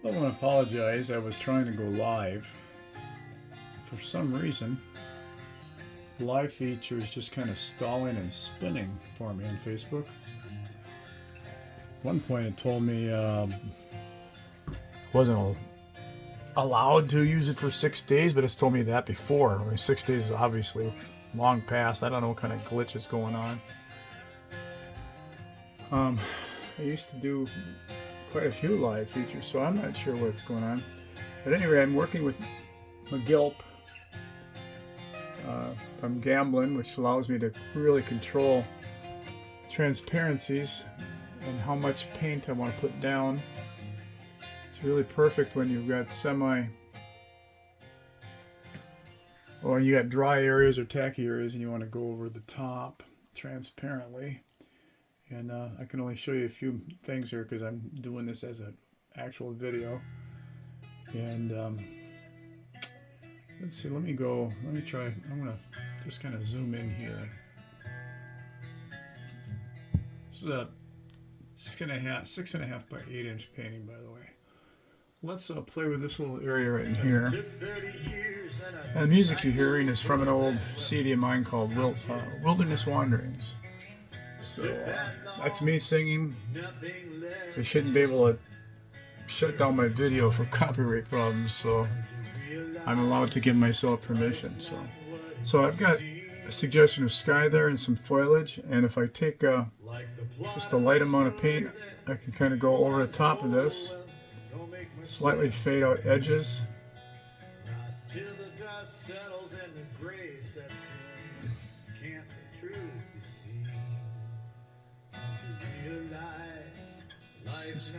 I want to apologize. I was trying to go live. For some reason, the live feature is just kind of stalling and spinning for me on Facebook. At one point it told me wasn't allowed to use it for 6 days, but it's told me that before. I mean, 6 days is obviously long past. I don't know what kind of glitch is going on. I used to do quite a few live features, so I'm not sure what's going on. But anyway, I'm working with Megilp from Gambling, which allows me to really control transparencies and how much paint I want to put down. It's really perfect when you've got or you got dry areas or tacky areas and you want to go over the top transparently. And I can only show you a few things here because I'm doing this as an actual video. And let's see, let me try, I'm going to just kind of zoom in here. This is a 6.5 by 8 inch painting, by the way. Let's play with this little area right in here. And the music you're hearing is from an old CD of mine called Wilderness Wanderings. So that's me singing. They shouldn't be able to shut down my video for copyright problems, so I'm allowed to give myself permission. So I've got a suggestion of sky there and some foliage, and if I take just a light amount of paint, I can kind of go over the top of this, slightly fade out edges.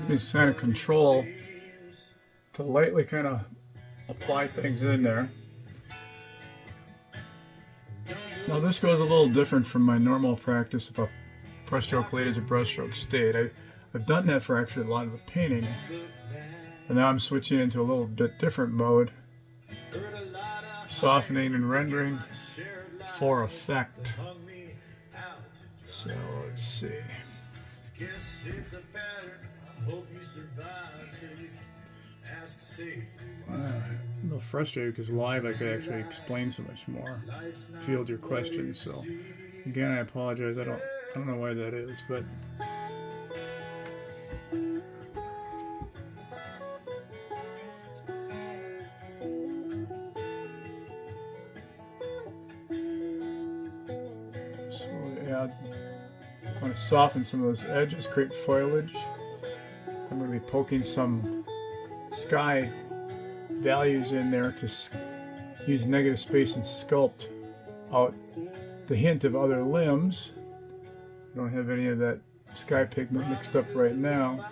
Just kind of control to lightly kind of apply things in there. Now this goes a little different from my normal practice of a brushstroke lead as a brushstroke state. I've done that for actually a lot of the painting, and now I'm switching into a little bit different mode, softening and rendering for effect. So let's see. A little frustrated because live I could actually explain so much more, field your questions. So again, I apologize. I don't know why that is, but I want to soften some of those edges, create foliage. I'm going to be poking some sky values in there to use negative space and sculpt out the hint of other limbs. I don't have any of that sky pigment mixed up right now.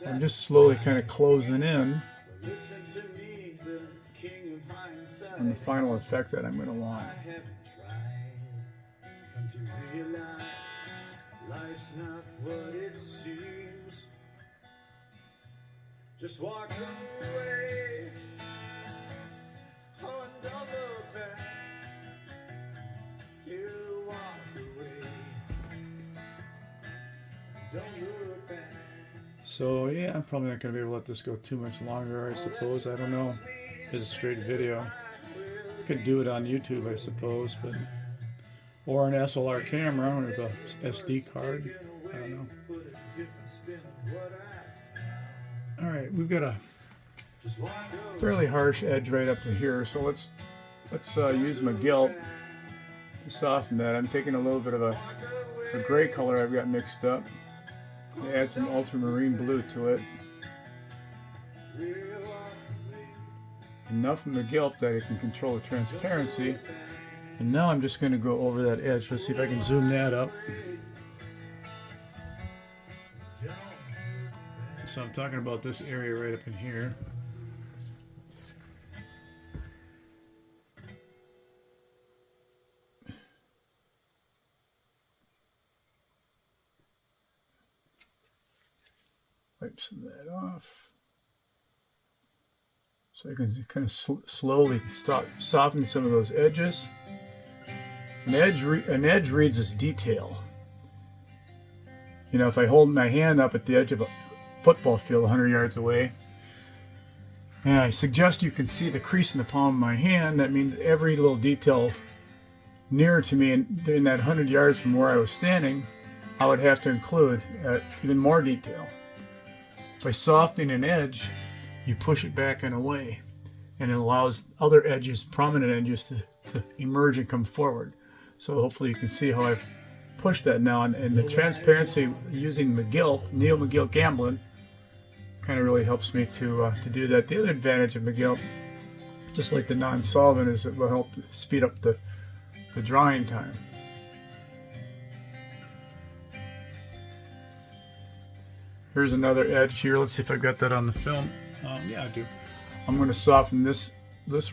I'm just slowly kind of closing in on the final effect that I'm going to want. Life's not what it seems. Just walk away. Oh, don't look back. You walk away. Don't look back. So yeah, I'm probably not going to be able to let this go too much longer, I suppose. I don't know. It's a straight video. I could do it on YouTube, I suppose, but or an SLR camera with a SD card. I don't know. Alright, we've got a fairly harsh edge right up to here, so let's use Megilp to soften that. I'm taking a little bit of a gray color I've got mixed up. Add some ultramarine blue to it. Enough Megilp that it can control the transparency. And now I'm just going to go over that edge. Let's see if I can zoom that up. So I'm talking about this area right up in here. Wipe some of that off. So I can kind of slowly soften some of those edges. An edge reads as detail. You know, if I hold my hand up at the edge of a football field 100 yards away, and I suggest you can see the crease in the palm of my hand, that means every little detail nearer to me in that 100 yards from where I was standing, I would have to include even more detail. By softening an edge, you push it back and away, and it allows other edges, prominent edges, to emerge and come forward. So hopefully you can see how I've pushed that now, and the transparency using Megilp, Neo Megilp gambling, kind of really helps me to do that. The other advantage of Megilp, just like the non-solvent, is it will help to speed up the drying time. Here's another edge here. Let's see if I've got that on the film. Yeah, I do. I'm going to soften this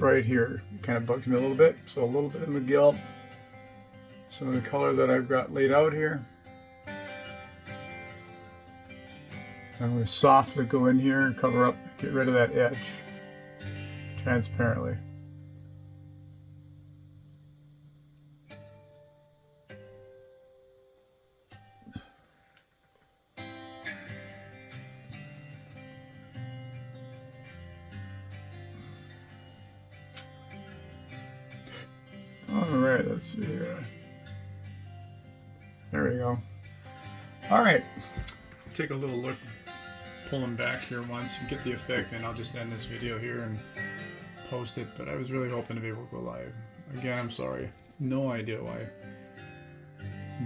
right here. It kind of bugs me a little bit. So a little bit of Megilp. Some of the color that I've got laid out here. I'm going to softly go in here and cover up, get rid of that edge transparently. Alright, let's see here. There we go. Alright, take a little look, pull them back here once and get the effect, and I'll just end this video here and post it. But I was really hoping to be able to go live. Again, I'm sorry. No idea why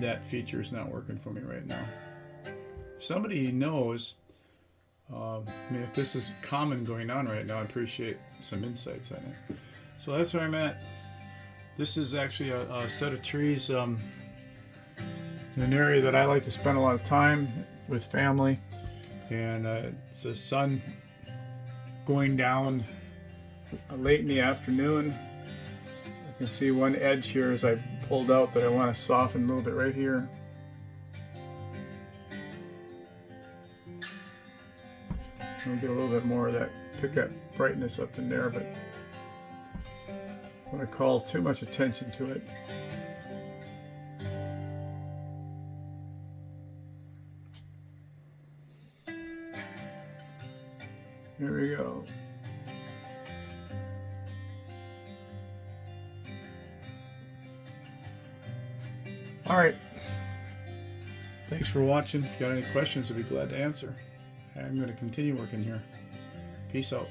that feature is not working for me right now. If somebody knows, I mean, if this is common going on right now, I appreciate some insights on it. So that's where I'm at. This is actually a set of trees in an area that I like to spend a lot of time with family, and it's the sun going down late in the afternoon. I can see one edge here as I pulled out that I want to soften a little bit right here. I'll get a little bit more of that, pick that brightness up in there, but I don't want to call too much attention to it. Here we go. All right. Thanks for watching. If you got any questions, I'd be glad to answer. I'm going to continue working here. Peace out.